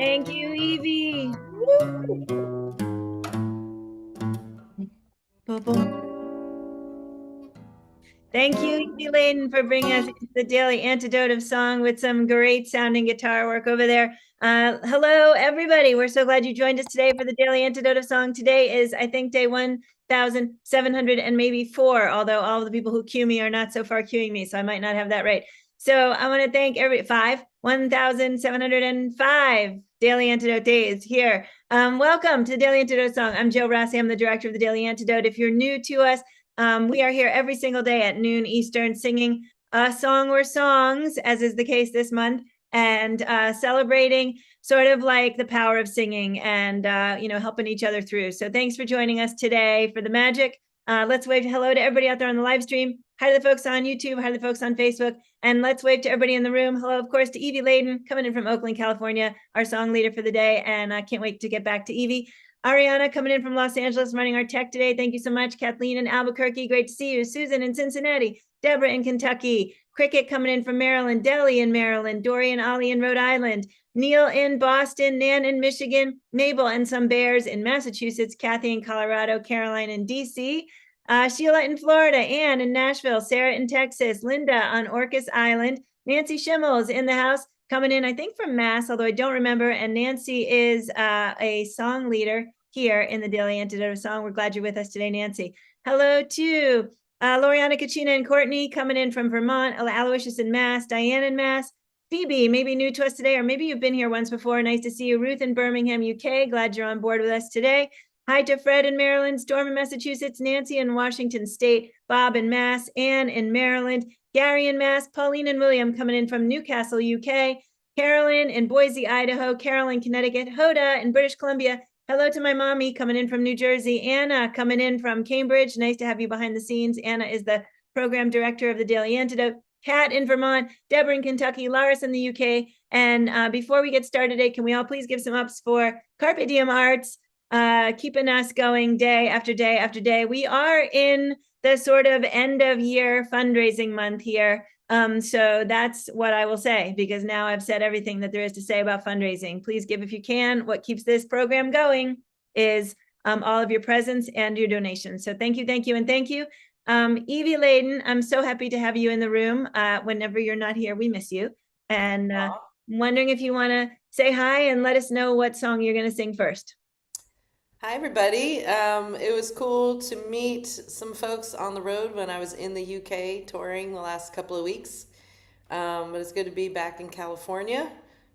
Thank you, Evie. Boom, boom. Thank you, Evie Ladin, for bringing us into the daily antidote of song with some great sounding guitar work over there. Hello, everybody. We're so glad you joined us today for the daily antidote of song. Today is, I think, day 1,700 and maybe 4, although all of the people who cue me are not so far cueing me, so I might not have that right. So I want to thank 1,705 Daily Antidote days here. Welcome to the Daily Antidote Song. I'm Joe Rossi. I'm the director of the Daily Antidote. If you're new to us, we are here every single day at noon Eastern singing a song or songs, as is the case this month, and celebrating sort of like the power of singing and, helping each other through. So thanks for joining us today for the magic. Let's wave hello to everybody out there on the live stream. Hi to the folks on YouTube. Hi to the folks on Facebook. And let's wave to everybody in the room. Hello, of course, to Evie Ladin, coming in from Oakland, California, our song leader for the day. And I can't wait to get back to Evie. Ariana coming in from Los Angeles, running our tech today. Thank you so much. Kathleen in Albuquerque, great to see you. Susan in Cincinnati. Deborah in Kentucky. Cricket coming in from Maryland. Deli in Maryland. Dory and Ollie in Rhode Island. Neil in Boston. Nan in Michigan. Mabel and some bears in Massachusetts. Kathy in Colorado. Caroline in DC. Sheila in Florida. Ann in Nashville. Sarah in Texas. Linda on Orcas Island. Nancy Schimmels in the house, coming in, I think, from Mass, although I don't remember. And Nancy is a song leader here in the Daily Antidote of Song. We're glad you're with us today, Nancy. Hello to Loriana, Kachina, and Courtney coming in from Vermont. Aloysius in Mass. Diane in Mass. Phoebe, maybe new to us today, or maybe you've been here once before. Nice to see you. Ruth in Birmingham, UK. Glad you're on board with us today. Hi to Fred in Maryland. Storm in Massachusetts. Nancy in Washington State. Bob in Mass. Anne in Maryland. Gary in Mass. Pauline and William coming in from Newcastle, UK. Carolyn in Boise, Idaho. Carolyn, Connecticut. Hoda in British Columbia. Hello to my mommy coming in from New Jersey. Anna coming in from Cambridge. Nice to have you behind the scenes. Anna is the program director of the Daily Antidote. Kat in Vermont. Deborah in Kentucky. Laris in the UK. And before we get started today, can we all please give some ups for Carpe Diem Arts, keeping us going day after day after day. We are in the sort of end of year fundraising month here. So that's what I will say, because now I've said everything that there is to say about fundraising. Please give if you can. What keeps this program going is all of your presence and your donations. So thank you, thank you, and thank you. Evie Ladin, I'm so happy to have you in the room. Whenever you're not here, we miss you. And I'm wondering if you want to say hi and let us know what song you're going to sing first. Hi, everybody. It was cool to meet some folks on the road when I was in the UK touring the last couple of weeks. But it's good to be back in California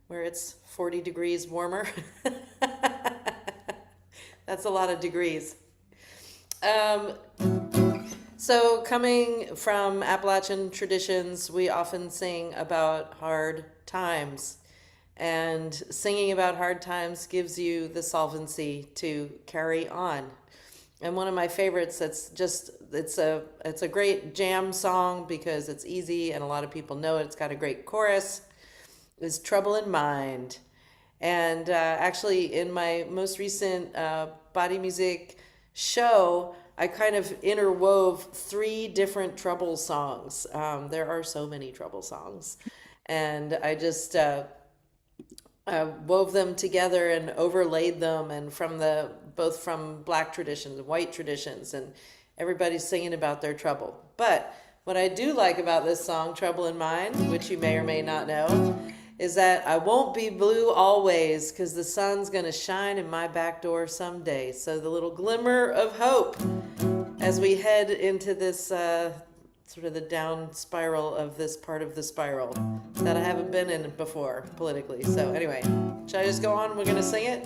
where it's 40 degrees warmer. That's a lot of degrees. So coming from Appalachian traditions, we often sing about hard times. And singing about hard times gives you the solvency to carry on. And one of my favorites, it's a great jam song because it's easy and a lot of people know it. It's got a great chorus, is Trouble in Mind. And actually in my most recent body music show, I kind of interwove 3 different trouble songs. There are so many trouble songs. And I just wove them together and overlaid them, and both from Black traditions and white traditions, and everybody's singing about their trouble. But what I do like about this song, Trouble in Mind, which you may or may not know, is that I won't be blue always because the sun's going to shine in my back door someday. So the little glimmer of hope as we head into this sort of the down spiral of this part of the spiral that I haven't been in before politically. So anyway, should I just go on? We're going to sing it?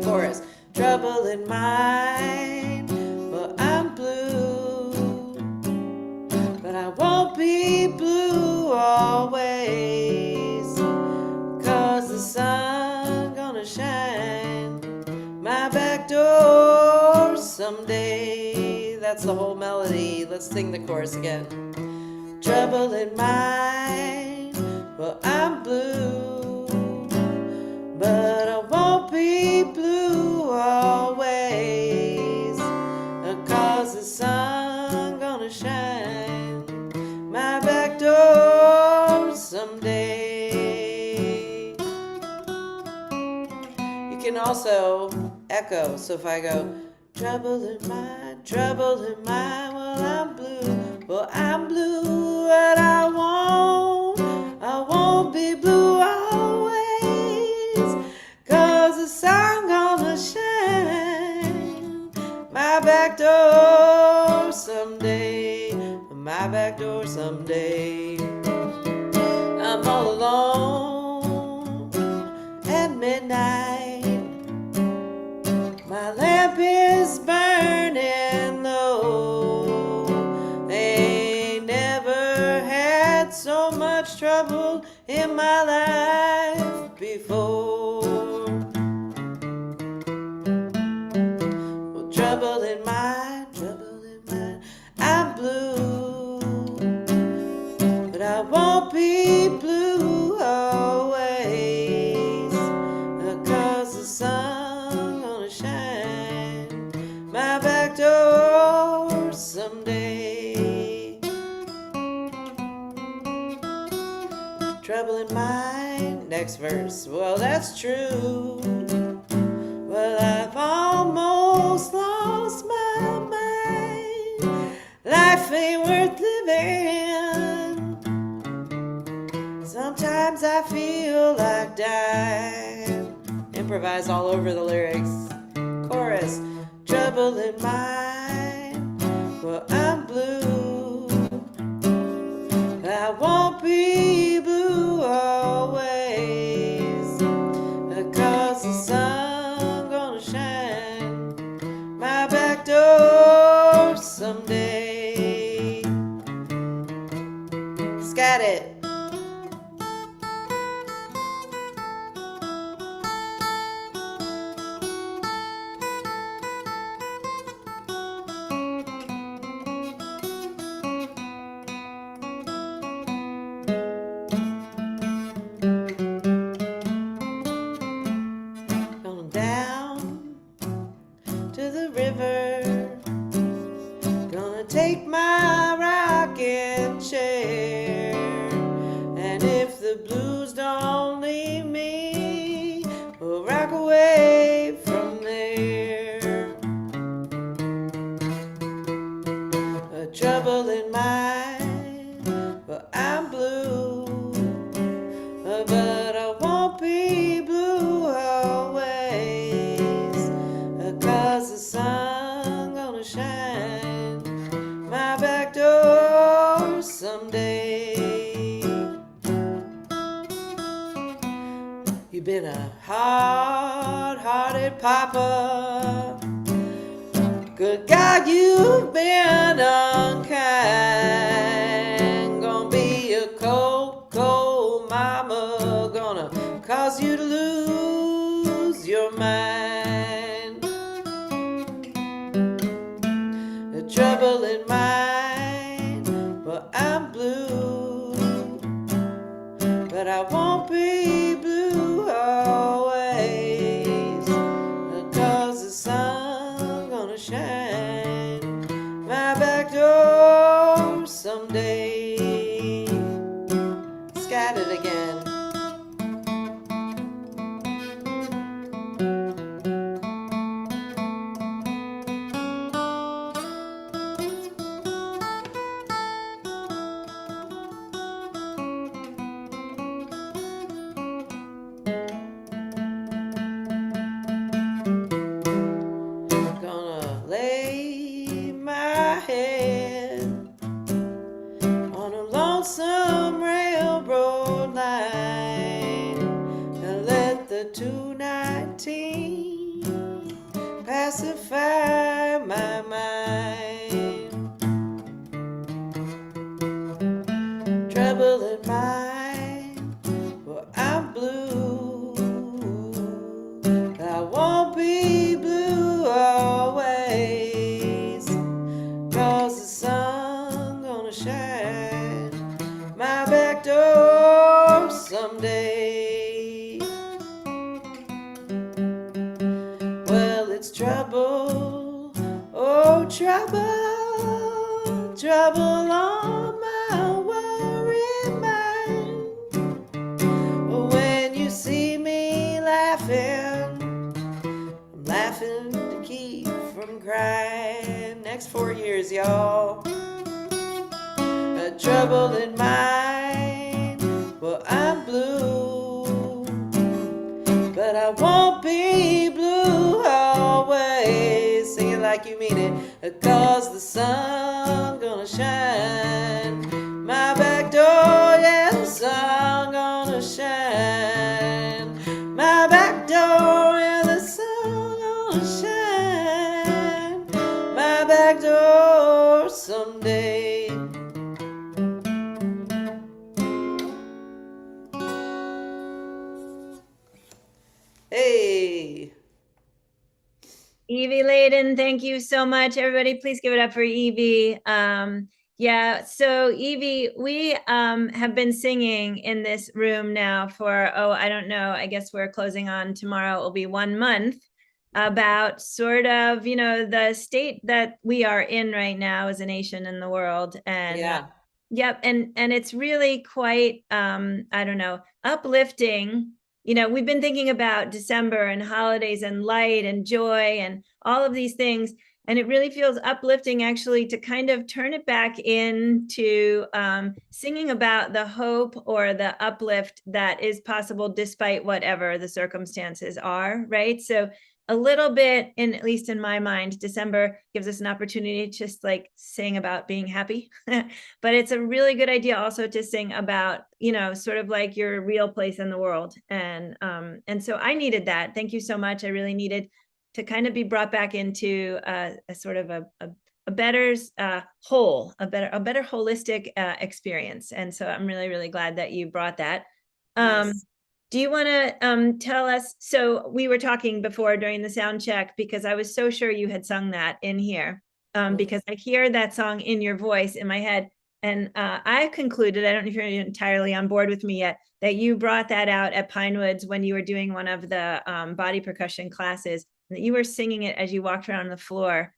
Chorus. Trouble in mind, well, I'm blue, but I won't be blue always, 'cause the sun gonna shine my back door someday. That's the whole melody. Let's sing the chorus again. Trouble in mind, well, I'm blue, but I won't be blue always, 'cause the sun gonna shine my back door someday. can also echo. So if I go, trouble in mind, well, I'm blue. Well, I'm blue, but I won't be blue always, 'cause the sun gonna shine my back door someday, my back door someday. I'm all alone at midnight. My lamp is burning low. Ain't never had so much trouble in my life before. Well, trouble in mind, I'm blue, but I won't be blue always, 'cause the sun gonna shine my back door someday. Trouble in mind, next verse. Well, that's true. Well, I've almost lost my mind. Life ain't worth living. Sometimes I feel like dying. Improvise all over the lyrics. Chorus. Trouble in mind. Well, I'm blue. I won't be blue always, 'cause the sun gonna shine my back door someday. Scat it. Going down to the river, gonna take my rocking chair, and if the blues don't leave me, we'll rock away from there. A trouble in mind, but I'm blue, but I won't be blue always, 'cause the sun gonna shine my back door someday. You've been a hard-hearted papa. Good God, you've been unkind. Gonna be a cold, cold mama. Gonna cause you to lose your mind. The trouble in mind, well, I'm blue, but I won't be blue always, 'cause the sun gonna shine my back door someday. Scat it again. Gonna lay my head on a lonesome railroad line and let the 219 pacify my mind. Trouble in mind, well, I'm blue. I won't be blue always, 'cause the sun gonna shine my back door someday. Well, it's trouble, oh trouble, trouble on my worried mind. When you see me laughing next 4 years, y'all. Trouble in mind. Well, I'm blue, but I won't be blue always. Sing it like you mean it, 'cause the sun gonna shine. My back door, yeah, the sun gonna shine. My back door, yeah, the sun gonna shine. My back door someday. Hey. Evie Ladin, thank you so much. Everybody, please give it up for Evie. Yeah, so Evie, we have been singing in this room now for, I don't know, I guess we're closing on tomorrow. It will be 1 month about sort of, the state that we are in right now as a nation in the world. And Yeah. yep, and it's really quite, I don't know, uplifting. We've been thinking about December and holidays and light and joy and all of these things. And it really feels uplifting actually to kind of turn it back into singing about the hope or the uplift that is possible despite whatever the circumstances are, right? So a little bit, at least in my mind, December gives us an opportunity to just like sing about being happy. But it's a really good idea also to sing about, sort of like your real place in the world. And so I needed that. Thank you so much. I really needed to kind of be brought back into a sort of a better whole, a better holistic experience. And so I'm really, really glad that you brought that. Nice. Do you want to tell us? So we were talking before during the sound check because I was so sure you had sung that in here because I hear that song in your voice in my head. And I concluded, I don't know if you're entirely on board with me yet, that you brought that out at Pinewoods when you were doing one of the body percussion classes, that you were singing it as you walked around the floor,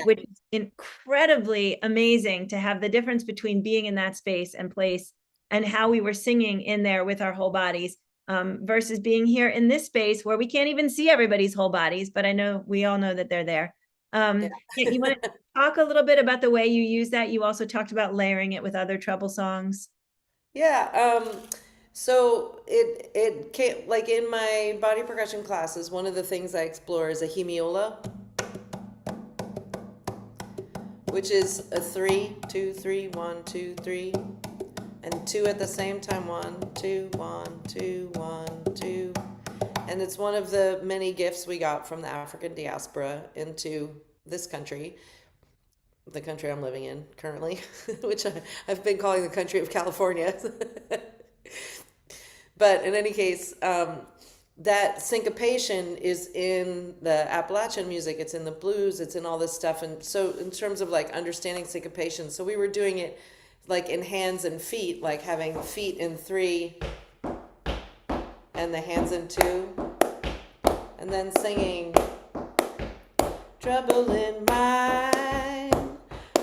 which is incredibly amazing to have the difference between being in that space and place and how we were singing in there with our whole bodies. Versus being here in this space where we can't even see everybody's whole bodies, but I know we all know that they're there. You want to talk a little bit about the way you use that? You also talked about layering it with other trouble songs. Yeah. So it came like in my body percussion classes. One of the things I explore is a hemiola, which is a 3, 2, 3, 1, 2, 3. And 2 at the same time, 1, 2, 1, 2, 1, 2. And it's one of the many gifts we got from the African diaspora into this country, the country I'm living in currently, which I've been calling the country of California. But in any case, that syncopation is in the Appalachian music, it's in the blues, it's in all this stuff. And so in terms of like understanding syncopation, so we were doing it like in hands and feet, like having feet in 3 and the hands in 2, and then singing trouble in mind,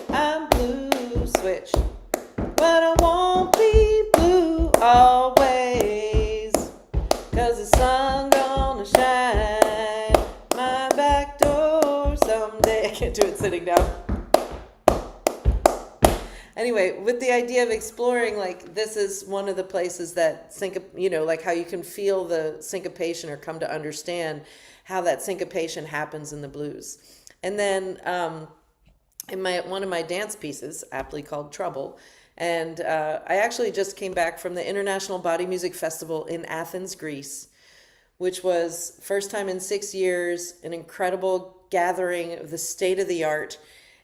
I'm blue, switch, but I won't be blue always, 'cause the sun gonna shine, my back door someday. I can't do it sitting down. Anyway, with the idea of exploring, like this is one of the places that like how you can feel the syncopation or come to understand how that syncopation happens in the blues. And then in one of my dance pieces, aptly called Trouble, and I actually just came back from the International Body Music Festival in Athens, Greece, which was first time in 6 years, an incredible gathering of the state of the art.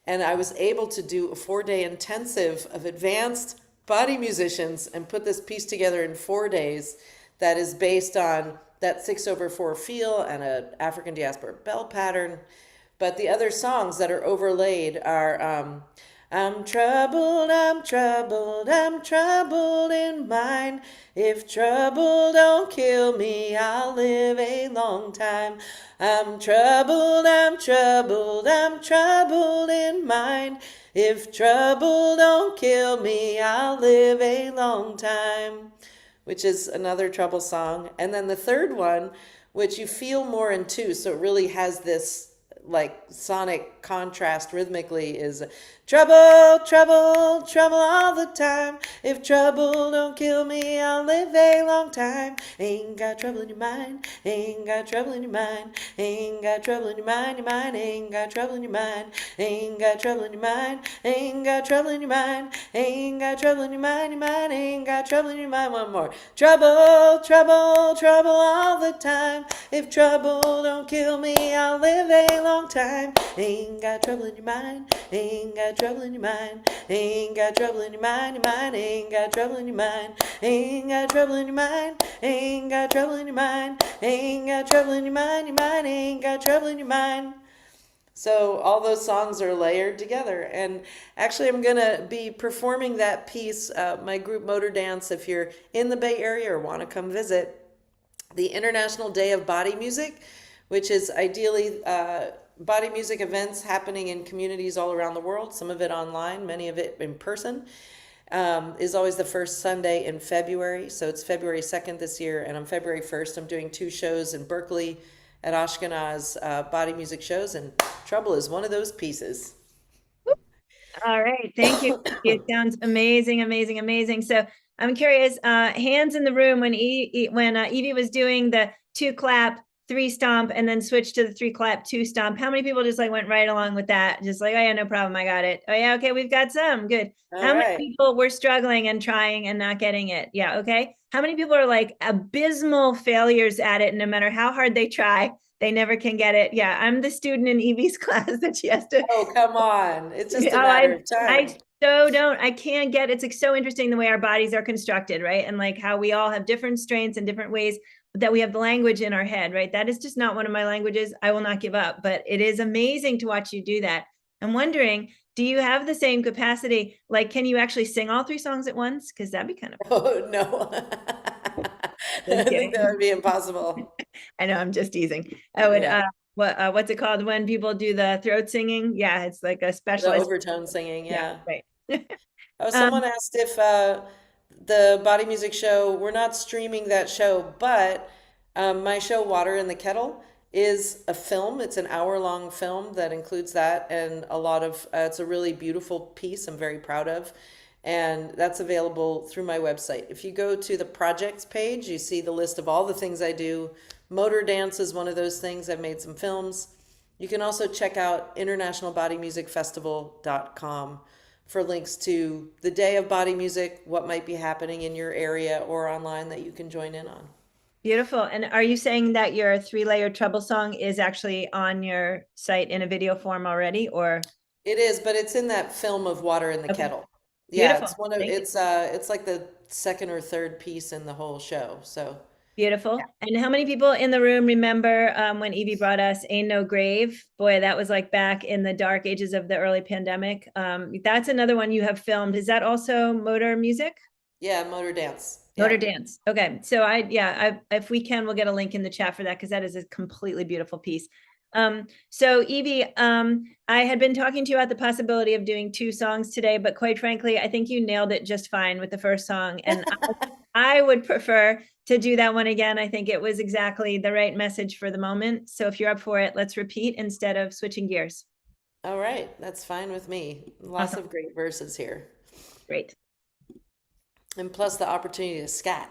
And I was able to do a 4-day intensive of advanced body musicians and put this piece together in 4 days that is based on that 6/4 feel and an African diaspora bell pattern. But the other songs that are overlaid are I'm troubled, I'm troubled, I'm troubled in mind. If trouble don't kill me, I'll live a long time. I'm troubled, I'm troubled, I'm troubled in mind. If trouble don't kill me, I'll live a long time, which is another trouble song. And then the third one, which you feel more in 2, so it really has this like sonic contrast rhythmically is trouble, trouble, trouble all the time. If trouble don't kill me, I'll live a long time. Ain't got trouble in your mind, ain't got trouble in your mind, ain't got trouble in your mind, your mind, ain't got trouble in your mind, ain't got trouble in your mind, ain't got trouble in your mind, ain't got trouble in your mind, your mind, ain't got trouble in your mind. One more. Trouble, trouble, trouble all the time. If trouble don't kill me, I'll live a long time. Ain't got trouble in your mind, ain't got trouble in your mind, ain't got trouble in your mind, your mind, ain't got trouble in your mind, ain't got trouble in your mind, ain't got trouble in your mind, ain't got trouble in your mind, your mind, ain't got trouble in your mind. So all those songs are layered together. And actually, I'm going to be performing that piece, my group Motor Dance, if you're in the Bay Area or want to come visit, the International Day of Body Music, which is ideally body music events happening in communities all around the world, some of it online, many of it in person, is always the first Sunday in February. So it's February 2nd this year, and on February 1st, I'm doing 2 shows in Berkeley at Ashkenaz body music shows, and Trouble is one of those pieces. All right, thank you. It sounds amazing, amazing, amazing. So I'm curious, hands in the room when Evie was doing the 2 clap, 3 stomp, and then switched to the 3 clap, 2 stomp. How many people just like went right along with that? Just like, oh yeah, no problem, I got it. Oh yeah, okay, we've got some. Good. How many people were struggling and trying and not getting it? Yeah, okay. How many people are like abysmal failures at it, no matter how hard they try? They never can get it. Yeah, I'm the student in Evie's class that she has to. Oh, come on. It's just a matter of time. I can't get, it's like so interesting the way our bodies are constructed, right? And like how we all have different strengths and different ways that we have the language in our head, right? That is just not one of my languages. I will not give up, but it is amazing to watch you do that. I'm wondering, do you have the same capacity? Like, can you actually sing all 3 songs at once? Because that'd be kind of. Oh, no. I think that would be impossible. I know, I'm just teasing. I would, what's it called when people do the throat singing? Yeah, it's like a specialized. The overtone singing, yeah. Right. Oh, someone asked if the body music show, we're not streaming that show, but my show, Water in the Kettle, is a film. It's an hour-long film that includes that and a lot of, it's a really beautiful piece I'm very proud of. And that's available through my website. If you go to the projects page, you see the list of all the things I do. Motor dance is one of those things. I've made some films. You can also check out internationalbodymusicfestival.com for links to the day of body music, what might be happening in your area or online that you can join in on. Beautiful. And are you saying that your 3-layer Trouble song is actually on your site in a video form already, or? It is, but it's in that film of Water in the Kettle. Beautiful. Yeah, it's one of it's like the 2nd or 3rd piece in the whole show. So beautiful. Yeah. And how many people in the room remember when Evie brought us Ain't No Grave? Boy, that was like back in the dark ages of the early pandemic. That's another one you have filmed. Is that also motor music? Yeah, motor dance. Motor dance. Okay. So if we can, we'll get a link in the chat for that, because that is a completely beautiful piece. So Evie, I had been talking to you about the possibility of doing 2 songs today, but quite frankly, I think you nailed it just fine with the first song. And I would prefer to do that one again. I think it was exactly the right message for the moment. So if you're up for it, let's repeat instead of switching gears. All right. That's fine with me. Lots of great verses here. Great. And plus the opportunity to scat.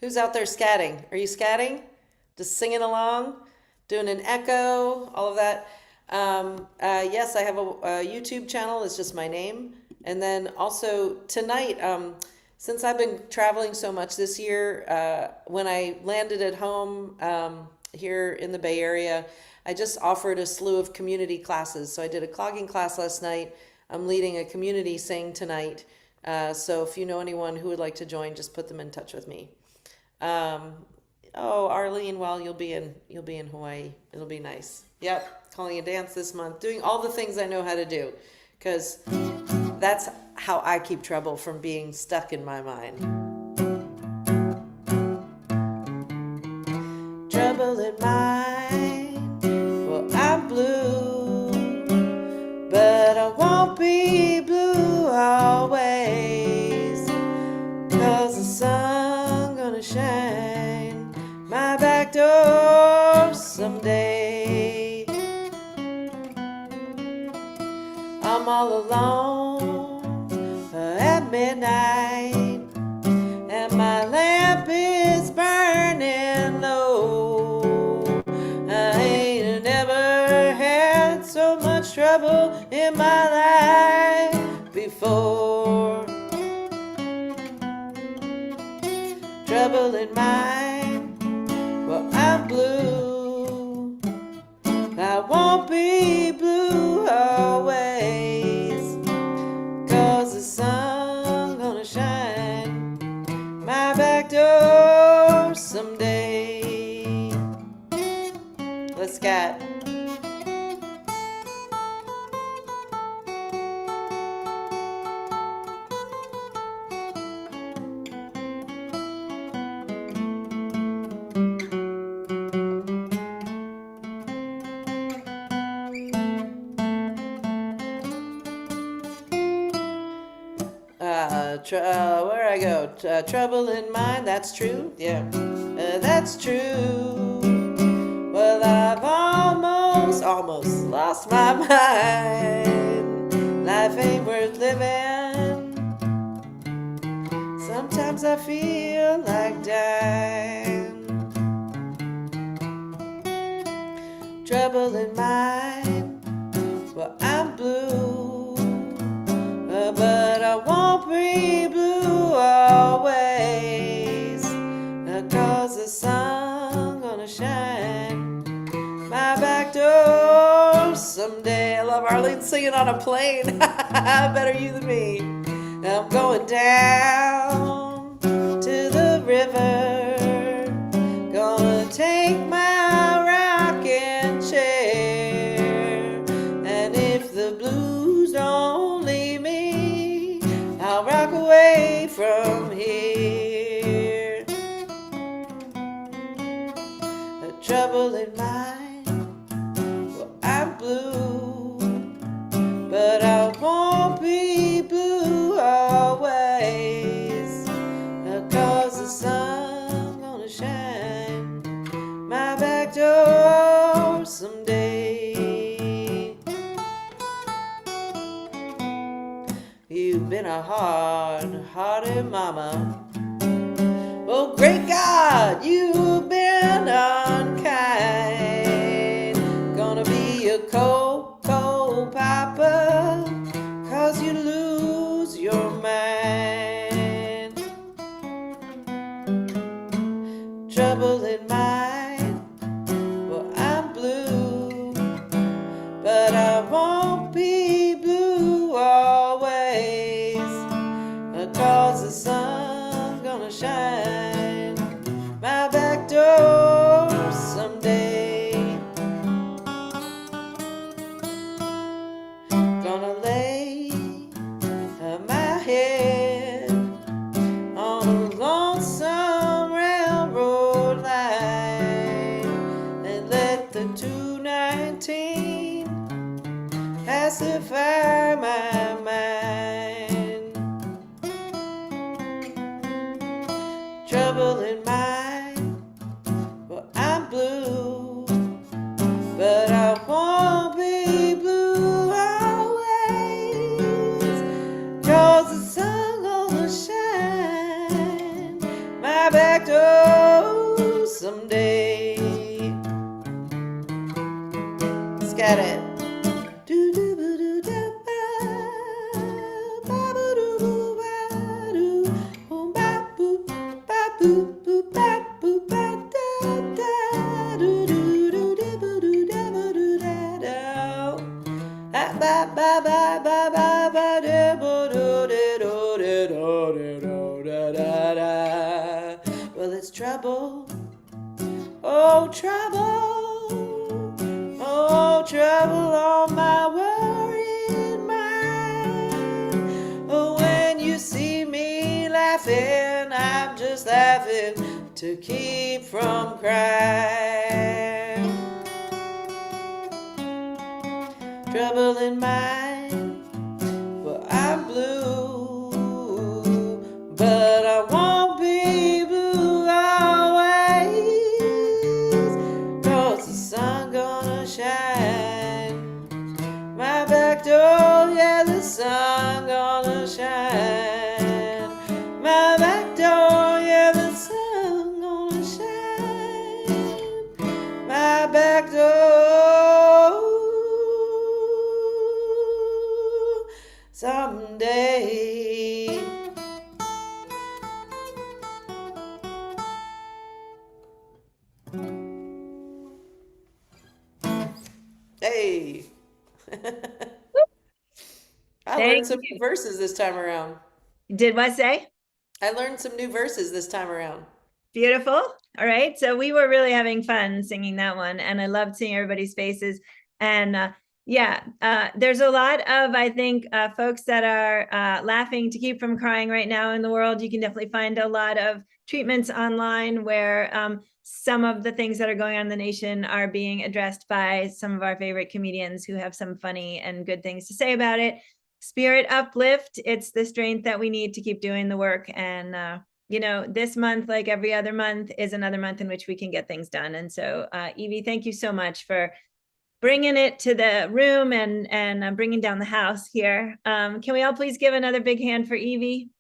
Who's out there scatting? Are you scatting? Just singing along? Doing an echo, all of that. Yes, I have a YouTube channel. It's just my name. And then also tonight, since I've been traveling so much this year, when I landed at home here in the Bay Area, I just offered a slew of community classes. So I did a clogging class last night. I'm leading a community sing tonight. So if you know anyone who would like to join, just put them in touch with me. Oh, Arlene, well, you'll be in Hawaii. It'll be nice. Yep, calling a dance this month, doing all the things I know how to do, because that's how I keep trouble from being stuck in my mind. Trouble in mind, well, I'm blue, but I won't be blue always, 'cause the sun gonna shine my back door someday. all alone at midnight, and my lamp is burning low. I ain't never had so much trouble in my life before. Trouble in mind, well, I'm blue. I won't be blue always, 'cause the sun gonna shine my back door someday. Let's scat. Where I go? Trouble in mind, that's true. Yeah, that's true. Well, I've almost lost my mind. Life ain't worth living. Sometimes I feel like dying. Trouble in mind, well, I'm blue. But I won't be blue always, 'cause the sun gonna shine my back door someday. I love Arlene singing on a plane. Better you than me. I'm going down to the river, gonna take my rocking chair, and if the blues don't leave me, I'll rock away from here. The trouble in mind, well, I'm blue, but I won't be blue always, 'cause the sun gonna shine my back door someday. You've been a hard-hearted mama. Oh, great God, you've been unkind. Gonna be a cold, cold papa, 'cause you lose your mind. Trouble in mind, well, I'm blue, but I won't be blue always, 'cause the sun gonna shine my back door someday. Gonna lay my head on a lonesome railroad line and let the 219 pacify my mind. Trouble in mind, well, I'm blue, but I won't be blue always, 'cause the sun gonna shine my back door someday. Scat it. Well, it's trouble, oh trouble, oh trouble on my worried mind. Oh, when you see me laughing, I'm just laughing to keep from crying. Trouble in mind, well, I'm blue, but I won't be blue always, 'cause the sun gonna shine my back door, yeah, the back door someday. Hey. I learned Thank some new you. verses this time around. Did what say? I learned some new verses this time around. Beautiful. All right. So we were really having fun singing that one, and I loved seeing everybody's faces. And there's a lot of, I think, folks that are laughing to keep from crying right now in the world. You can definitely find a lot of treatments online where some of the things that are going on in the nation are being addressed by some of our favorite comedians who have some funny and good things to say about it. Spirit uplift. It's the strength that we need to keep doing the work. And this month, like every other month, is another month in which we can get things done. And so, Evie, thank you so much for bringing it to the room and bringing down the house here. Can we all please give another big hand for Evie?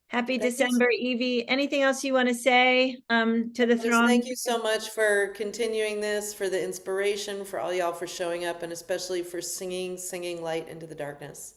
Happy Thank you. December, Evie. Anything else you want to say to the Just throng? thank you so much for continuing this, for the inspiration, for all y'all for showing up, and especially for singing light into the darkness.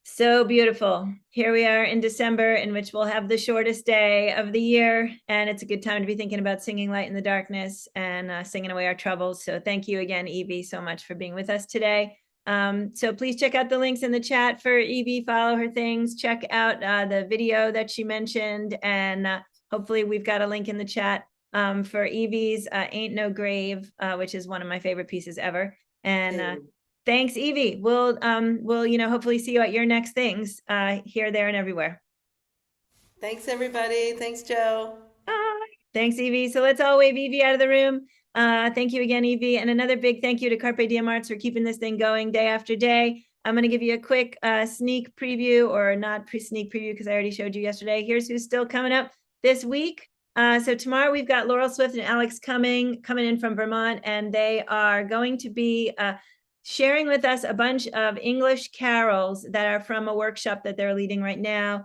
So beautiful. Here we are in December, in which we'll have the shortest day of the year. And it's a good time to be thinking about singing light in the darkness and singing away our troubles. So thank you again, Evie, so much for being with us today. So please check out the links in the chat for Evie, follow her things, check out the video that she mentioned. And hopefully we've got a link in the chat for Evie's Ain't No Grave, which is one of my favorite pieces ever. And thanks, Evie. We'll hopefully see you at your next things here, there, and everywhere. Thanks, everybody. Thanks, Joe. Bye. Thanks, Evie. So let's all wave Evie out of the room. Thank you again, Evie. And another big thank you to Carpe Diem Arts for keeping this thing going day after day. I'm going to give you a quick sneak preview, or not sneak preview because I already showed you yesterday. Here's who's still coming up this week. So tomorrow we've got Laurel Swift and Alex coming in from Vermont, and they are going to be sharing with us a bunch of English carols that are from a workshop that they're leading right now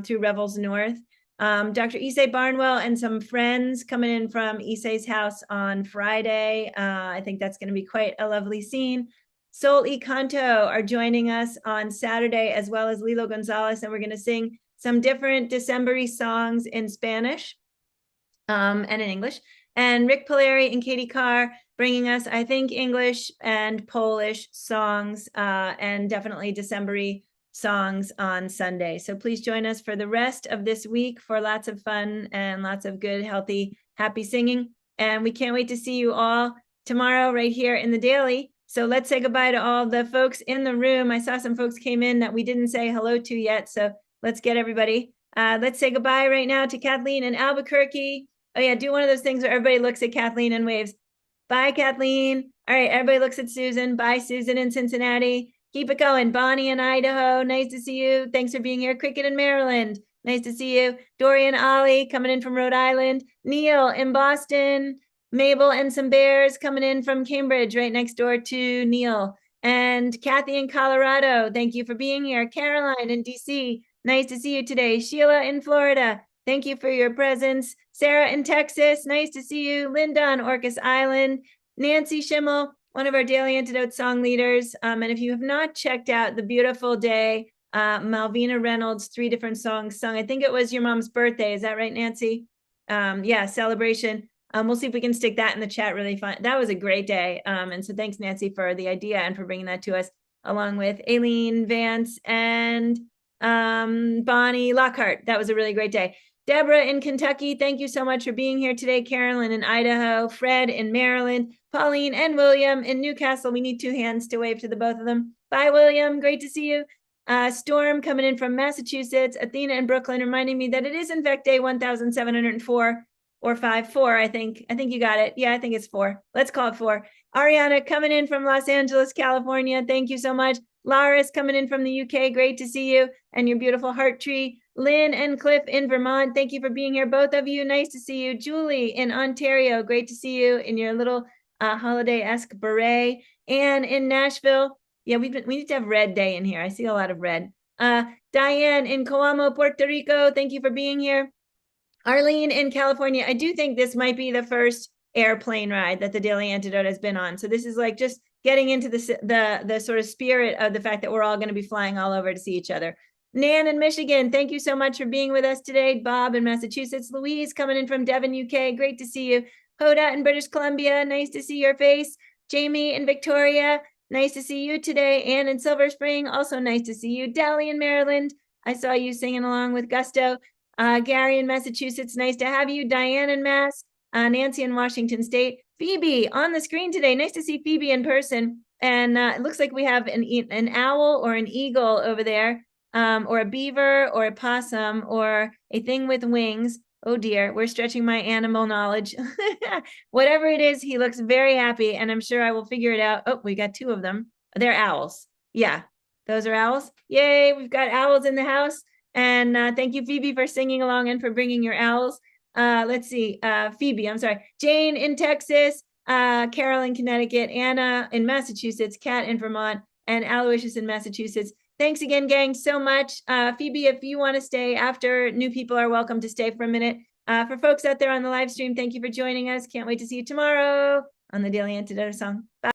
through Revels North. Dr. Issei Barnwell and some friends coming in from Issei's house on Friday. I think that's going to be quite a lovely scene. Soul y Canto are joining us on Saturday, as well as Lilo Gonzalez, and we're going to sing some different December-y songs in Spanish and in English. And Rick Polari and Katie Carr bringing us, I think, English and Polish songs and definitely December-y songs on Sunday. So please join us for the rest of this week for lots of fun and lots of good, healthy, happy singing. And we can't wait to see you all tomorrow right here in the Daily. So let's say goodbye to all the folks in the room. I saw some folks came in that we didn't say hello to yet. So let's get everybody. Let's say goodbye right now to Kathleen in Albuquerque. Oh yeah, do one of those things where everybody looks at Kathleen and waves. Bye, Kathleen. All right, everybody looks at Susan. Bye, Susan in Cincinnati. Keep it going. Bonnie in Idaho. Nice to see you. Thanks for being here. Cricket in Maryland. Nice to see you. Dorian Ollie coming in from Rhode Island. Neil in Boston. Mabel and some bears coming in from Cambridge, right next door to Neil. And Kathy in Colorado. Thank you for being here. Caroline in DC. Nice to see you today. Sheila in Florida. Thank you for your presence. Sarah in Texas. Nice to see you. Linda on Orcas Island. Nancy Schimmel, one of our Daily Antidote song leaders. And if you have not checked out The Beautiful Day, Malvina Reynolds, 3 different songs sung. I think it was your mom's birthday. Is that right, Nancy? Yeah, celebration. We'll see if we can stick that in the chat. Really fun. That was a great day. And so thanks, Nancy, for the idea and for bringing that to us, along with Aileen Vance and Bonnie Lockhart. That was a really great day. Deborah in Kentucky, thank you so much for being here today. Carolyn in Idaho, Fred in Maryland, Pauline and William in Newcastle. We need 2 hands to wave to the both of them. Bye, William. Great to see you. Storm coming in from Massachusetts. Athena in Brooklyn reminding me that it is, in fact, day 1704 or 54. I think you got it. Yeah, I think it's 4. Let's call it 4. Ariana coming in from Los Angeles, California. Thank you so much. Laura's coming in from the UK. Great to see you and your beautiful heart tree. Lynn and Cliff in Vermont. Thank you for being here, both of you. Nice to see you. Julie in Ontario. Great to see you in your little holiday-esque beret. Anne in Nashville. Yeah, we need to have red day in here. I see a lot of red. Diane in Coamo, Puerto Rico. Thank you for being here. Arlene in California. I do think this might be the first airplane ride that the Daily Antidote has been on. So this is like just getting into the sort of spirit of the fact that we're all going to be flying all over to see each other. Nan in Michigan, thank you so much for being with us today. Bob in Massachusetts, Louise coming in from Devon, UK, great to see you. Hoda in British Columbia, nice to see your face. Jamie in Victoria, nice to see you today. Anne in Silver Spring, also nice to see you. Dally in Maryland, I saw you singing along with gusto. Gary in Massachusetts, nice to have you. Diane in Mass, Nancy in Washington State. Phoebe on the screen today, nice to see Phoebe in person. And it looks like we have an owl or an eagle over there, or a beaver or a possum or a thing with wings. Oh dear, we're stretching my animal knowledge. Whatever it is, he looks very happy, and I'm sure I will figure it out. Oh, we got two of them. They're owls. Yeah, those are owls. Yay, we've got owls in the house. And thank you, Phoebe, for singing along and for bringing your owls. Let's see, Phoebe, I'm sorry. Jane in Texas, Carol in Connecticut, Anna in Massachusetts, Kat in Vermont, and Aloysius in Massachusetts. Thanks again, gang, so much. Phoebe, if you want to stay after, new people are welcome to stay for a minute. For folks out there on the live stream, thank you for joining us. Can't wait to see you tomorrow on the Daily Antidote song. Bye.